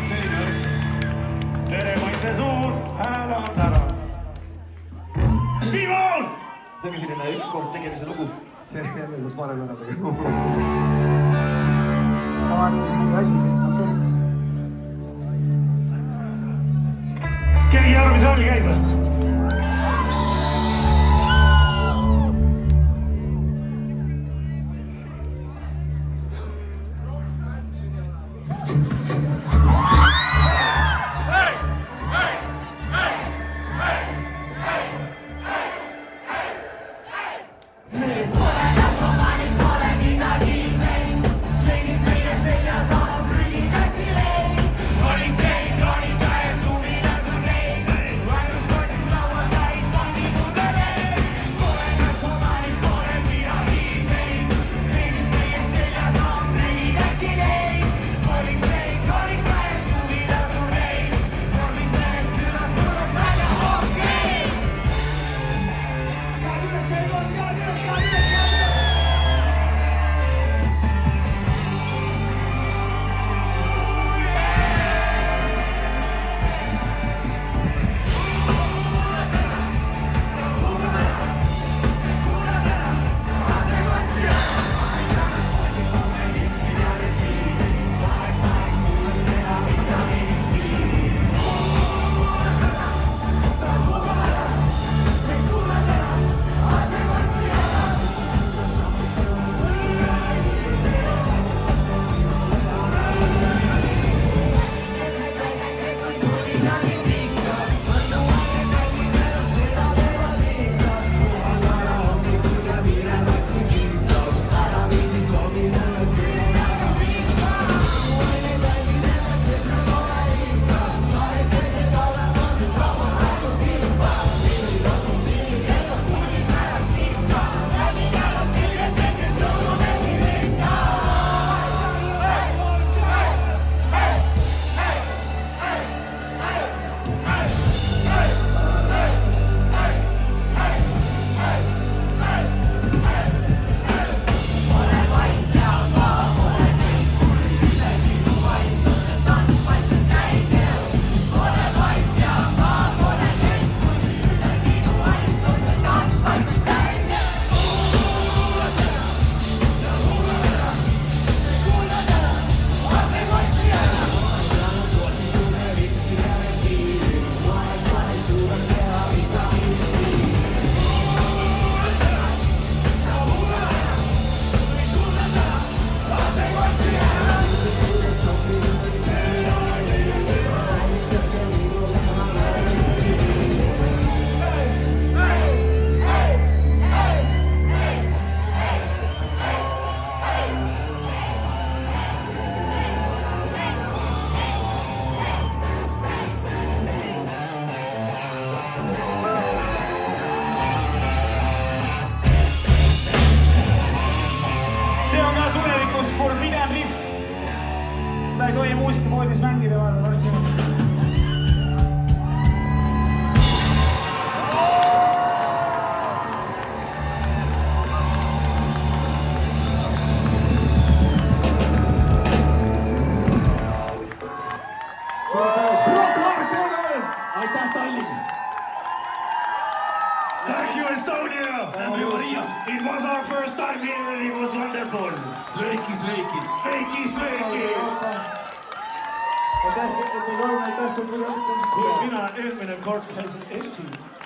Selline värk siis. Tere, maitse suus, hääl on täna. Viimon! See ongi selline ükskord tegemise lugu. See jälle kus varem ära tegema. Ma vaatasin mingi asi siin, okei. Keegi aru, mis all käis või? Forbidden Riff. Seda ei tohi muusikapoodis mängida, vaata varsti. Aitäh, Tallinn! Thank you, Estonia! Thank you, Riia! It was our first time here and it was wonderful! Sveiki! Sveiki! Aitäh, et te kolm, aitäh, kui Kui mina eelmine kord käisin Eestis.